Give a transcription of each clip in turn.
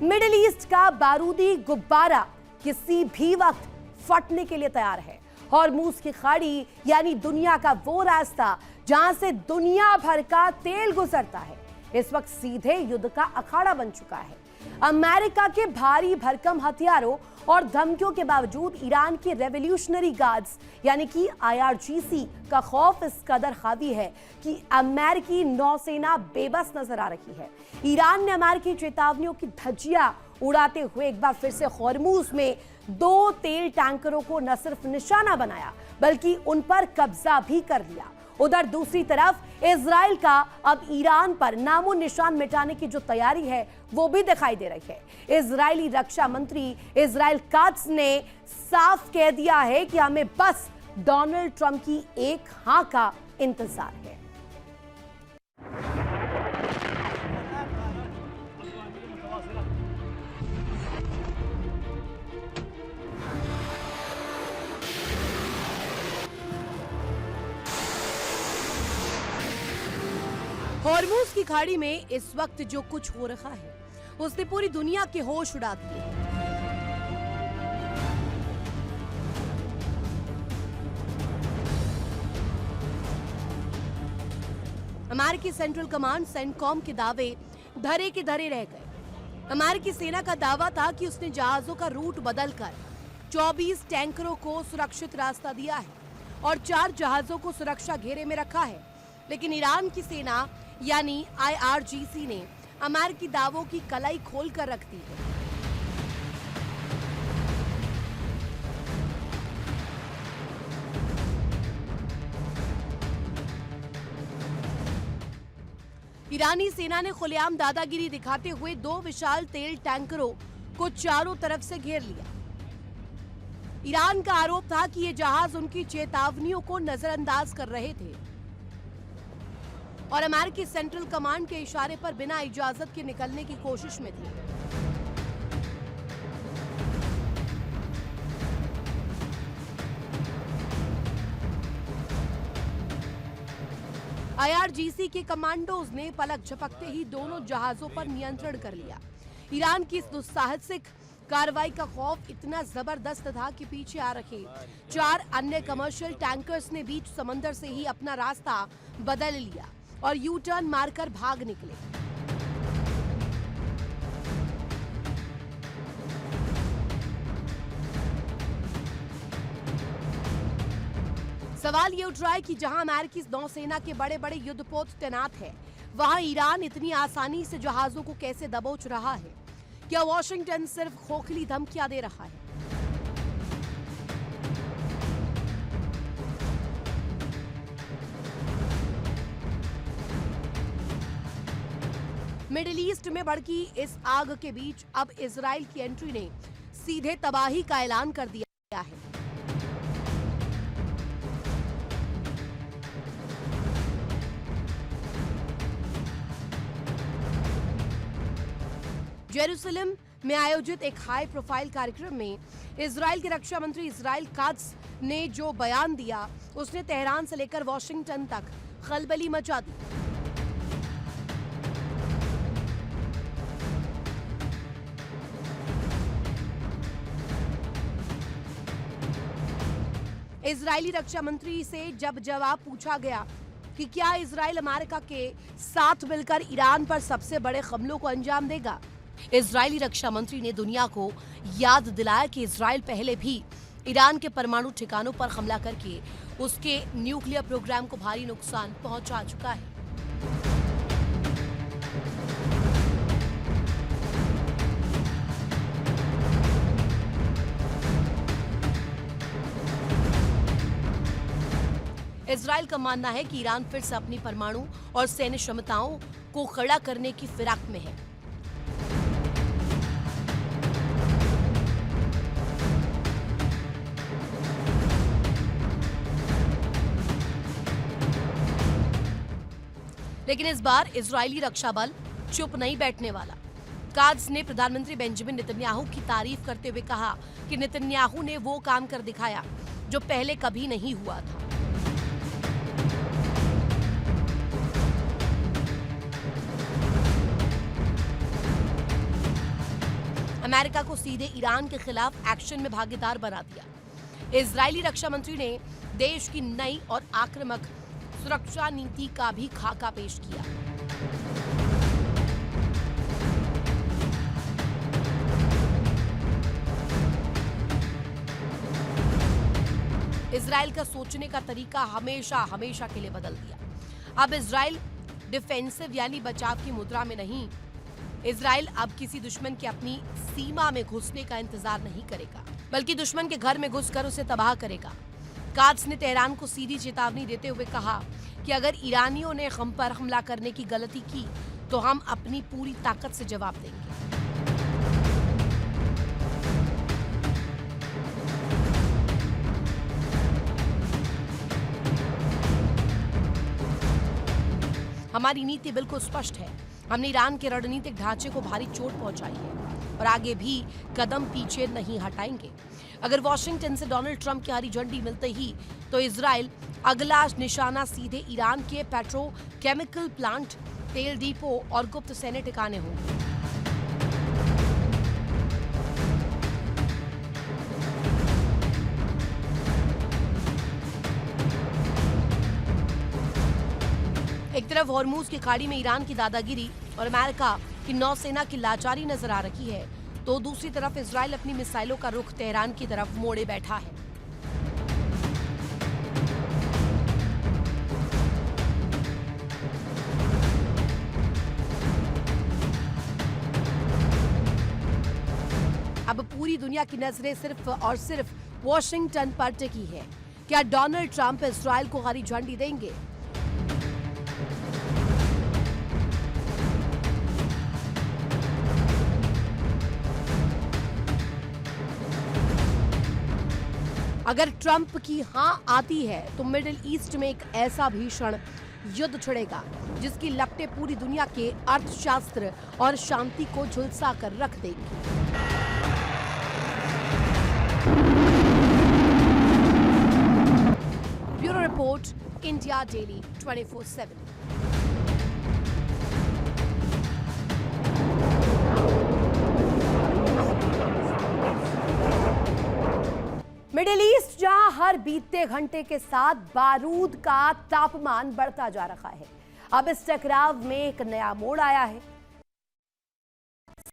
Middle east का बारूदी गुब्बारा किसी भी वक्त फटने के लिए तैयार है। हॉर्मूज की खाड़ी यानी दुनिया का वो रास्ता जहां से दुनिया भर का तेल गुजरता है, इस वक्त सीधे युद्ध का अखाड़ा बन चुका है। अमेरिका के भारी भरकम हथियारों और धमकियों के बावजूद ईरान की रेवोल्यूशनरी गार्ड्स यानी कि IRGC का खौफ इस कदर हावी है कि अमेरिकी नौसेना बेबस नजर आ रही है। ईरान ने अमेरिकी चेतावनियों की धज्जियां उड़ाते हुए एक बार फिर से हॉर्मूज में 2 तेल टैंकरों को न सिर्फ निशाना बनाया बल्कि उन पर कब्जा भी कर लिया। उधर दूसरी तरफ इजराइल का अब ईरान पर नामो निशान मिटाने की जो तैयारी है वो भी दिखाई दे रही है। इजरायली रक्षा मंत्री इजराइल काट्ज ने साफ कह दिया है कि हमें बस डोनाल्ड ट्रंप की एक हाँ का इंतजार है। हॉर्मूज की खाड़ी में इस वक्त जो कुछ हो रहा है उसने पूरी दुनिया के होश उड़ा दिए। अमेरिकी सेंट्रल कमांड सेंटकॉम के दावे धरे के धरे रह गए। अमेरिकी सेना का दावा था कि उसने जहाजों का रूट बदलकर 24 टैंकरों को सुरक्षित रास्ता दिया है और 4 जहाजों को सुरक्षा घेरे में रखा है, लेकिन ईरान की सेना यानी IRGC ने अमेरिकी दावों की कलाई खोल कर रख दी है। ईरानी सेना ने खुलेआम दादागिरी दिखाते हुए 2 विशाल तेल टैंकरों को चारों तरफ से घेर लिया। ईरान का आरोप था कि ये जहाज उनकी चेतावनियों को नजरअंदाज कर रहे थे और अमेरिकी सेंट्रल कमांड के इशारे पर बिना इजाजत के निकलने की कोशिश में थे। IRGC के कमांडोज ने पलक झपकते ही दोनों जहाजों पर नियंत्रण कर लिया। ईरान की इस दुस्साहसिक कार्रवाई का खौफ इतना जबरदस्त था कि पीछे आ रखे 4 अन्य कमर्शियल टैंकर्स ने बीच समंदर से ही अपना रास्ता बदल लिया और यू टर्न मारकर भाग निकले। सवाल ये उठ रहा है कि जहां अमेरिकी नौसेना के बड़े बड़े युद्धपोत तैनात है, वहां ईरान इतनी आसानी से जहाजों को कैसे दबोच रहा है? क्या वॉशिंगटन सिर्फ खोखली धमकियां दे रहा है? मिडिल ईस्ट में भड़की इस आग के बीच अब इजराइल की एंट्री ने सीधे तबाही का ऐलान कर दिया है। जेरूसलम में आयोजित एक हाई प्रोफाइल कार्यक्रम में इजराइल के रक्षा मंत्री इजराइल काट्ज ने जो बयान दिया उसने तेहरान से लेकर वॉशिंगटन तक खलबली मचा दी। इजरायली रक्षा मंत्री से जब जवाब पूछा गया कि क्या इजराइल अमेरिका के साथ मिलकर ईरान पर सबसे बड़े हमलों को अंजाम देगा, इजरायली रक्षा मंत्री ने दुनिया को याद दिलाया कि इजराइल पहले भी ईरान के परमाणु ठिकानों पर हमला करके उसके न्यूक्लियर प्रोग्राम को भारी नुकसान पहुंचा चुका है। इजराइल का मानना है कि ईरान फिर से अपनी परमाणु और सैन्य क्षमताओं को खड़ा करने की फिराक में है। लेकिन इस बार इजरायली रक्षा बल चुप नहीं बैठने वाला। काट्ज ने प्रधानमंत्री बेंजामिन नेतन्याहू की तारीफ करते हुए कहा कि नेतन्याहू ने वो काम कर दिखाया जो पहले कभी नहीं हुआ था। अमेरिका को सीधे ईरान के खिलाफ एक्शन में भागीदार बना दिया। इजरायली रक्षा मंत्री ने देश की नई और आक्रामक सुरक्षा नीति का भी खाका पेश किया। इजराइल का सोचने का तरीका हमेशा के लिए बदल दिया। अब इजराइल डिफेंसिव यानी बचाव की मुद्रा में नहीं, इजराइल अब किसी दुश्मन के अपनी सीमा में घुसने का इंतजार नहीं करेगा, बल्कि दुश्मन के घर में घुसकर उसे तबाह करेगा। कात्स ने तेहरान को सीधी चेतावनी देते हुए कहा कि अगर ईरानियों ने हम पर हमला करने की गलती की तो हम अपनी पूरी ताकत से जवाब देंगे। हमारी नीति बिल्कुल स्पष्ट है। हमने ईरान के रणनीतिक ढांचे को भारी चोट पहुंचाई है और आगे भी कदम पीछे नहीं हटाएंगे। अगर वॉशिंगटन से डोनाल्ड ट्रंप की हरी झंडी मिलते ही तो इजराइल अगला निशाना सीधे ईरान के पेट्रोकेमिकल प्लांट, तेल डिपो और गुप्त सैन्य ठिकाने होंगे। एक तरफ हॉर्मूज की खाड़ी में ईरान की दादागिरी और अमेरिका की नौसेना की लाचारी नजर आ रही है, तो दूसरी तरफ इजराइल अपनी मिसाइलों का रुख तेहरान की तरफ मोड़े बैठा है। अब पूरी दुनिया की नजरें सिर्फ और सिर्फ वॉशिंगटन पर टिकी है। क्या डोनाल्ड ट्रंप इजराइल को हरी झंडी देंगे? अगर ट्रंप की हां आती है तो मिडिल ईस्ट में एक ऐसा भीषण युद्ध छिड़ेगा जिसकी लपटें पूरी दुनिया के अर्थशास्त्र और शांति को झुलसा कर रख देंगी। Bureau report, India daily 24/7। Middle east जहां हर बीतते घंटे के साथ बारूद का तापमान बढ़ता जा रहा है, अब इस टकराव में एक नया मोड़ आया है।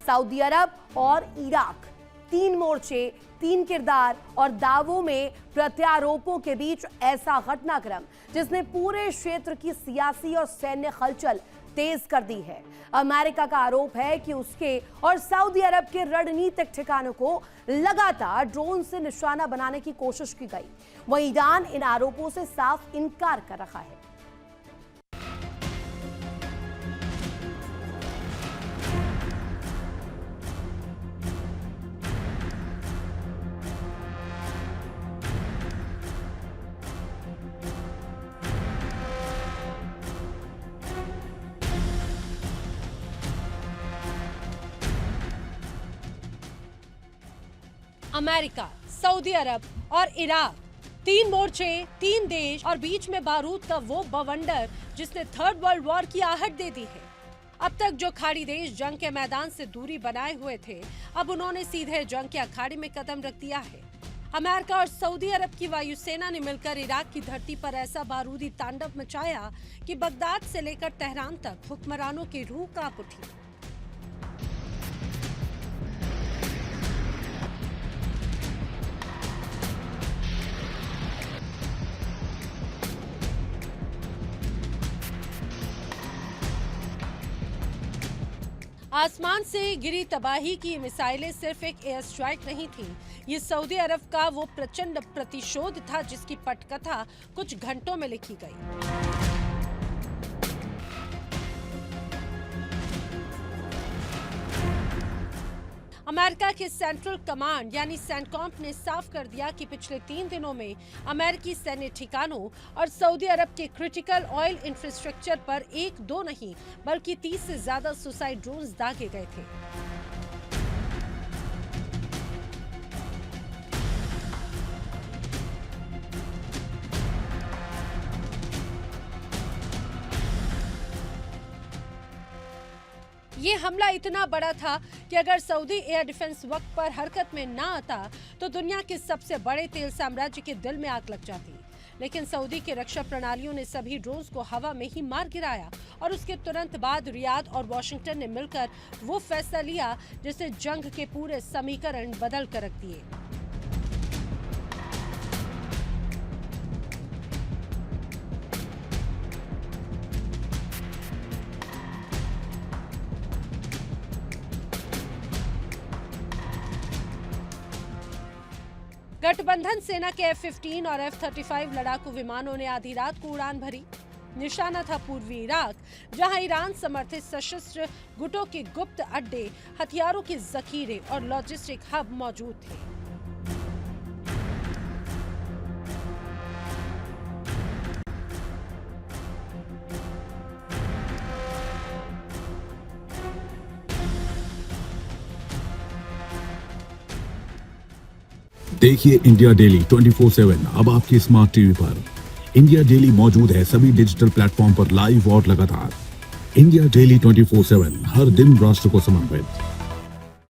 सऊदी अरब और इराक, 3 मोर्चे, 3 किरदार और दावों में प्रत्यारोपों के बीच ऐसा घटनाक्रम जिसने पूरे क्षेत्र की सियासी और सैन्य हलचल तेज कर दी है। अमेरिका का आरोप है कि उसके और सऊदी अरब के रणनीतिक ठिकानों को लगातार ड्रोन से निशाना बनाने की कोशिश की गई। वहीं ईरान इन आरोपों से साफ इनकार कर रहा है। अमेरिका, सऊदी अरब और इराक, 3 मोर्चे, 3 देश और बीच में बारूद का वो बवंडर जिसने थर्ड वर्ल्ड वॉर की आहट दे दी है। अब तक जो खाड़ी देश जंग के मैदान से दूरी बनाए हुए थे, अब उन्होंने सीधे जंग के अखाड़े में कदम रख दिया है। अमेरिका और सऊदी अरब की वायुसेना ने मिलकर इराक की धरती पर ऐसा बारूदी तांडव मचाया कि बगदाद से लेकर तेहरान तक हुक्मरानों की रूह कांप उठी। आसमान से गिरी तबाही की मिसाइलें सिर्फ एक एयर स्ट्राइक नहीं थी, ये सऊदी अरब का वो प्रचंड प्रतिशोध था जिसकी पटकथा कुछ घंटों में लिखी गई। अमेरिका के सेंट्रल कमांड यानी सेंटकॉम ने साफ कर दिया कि पिछले 3 दिनों में अमेरिकी सैन्य ठिकानों और सऊदी अरब के क्रिटिकल ऑयल इंफ्रास्ट्रक्चर पर 1-2 नहीं बल्कि 30 से ज्यादा सुसाइड ड्रोन्स दागे गए थे। ये हमला इतना बड़ा था कि अगर सऊदी एयर डिफेंस वक्त पर हरकत में ना आता तो दुनिया के सबसे बड़े तेल साम्राज्य के दिल में आग लग जाती। लेकिन सऊदी के रक्षा प्रणालियों ने सभी ड्रोन्स को हवा में ही मार गिराया और उसके तुरंत बाद रियाद और वॉशिंगटन ने मिलकर वो फैसला लिया जिससे जंग के पूरे समीकरण बदल कर रख दिए। गठबंधन सेना के F-15 और F-35 लड़ाकू विमानों ने आधी रात को उड़ान भरी। निशाना था पूर्वी इराक, जहां ईरान समर्थित सशस्त्र गुटों के गुप्त अड्डे, हथियारों के जखीरे और लॉजिस्टिक हब मौजूद थे। देखिए इंडिया डेली 24/7 अब आपकी स्मार्ट टीवी पर। इंडिया डेली मौजूद है सभी डिजिटल प्लेटफॉर्म पर लाइव और लगातार। इंडिया डेली 24/7 हर दिन राष्ट्र को समर्पित।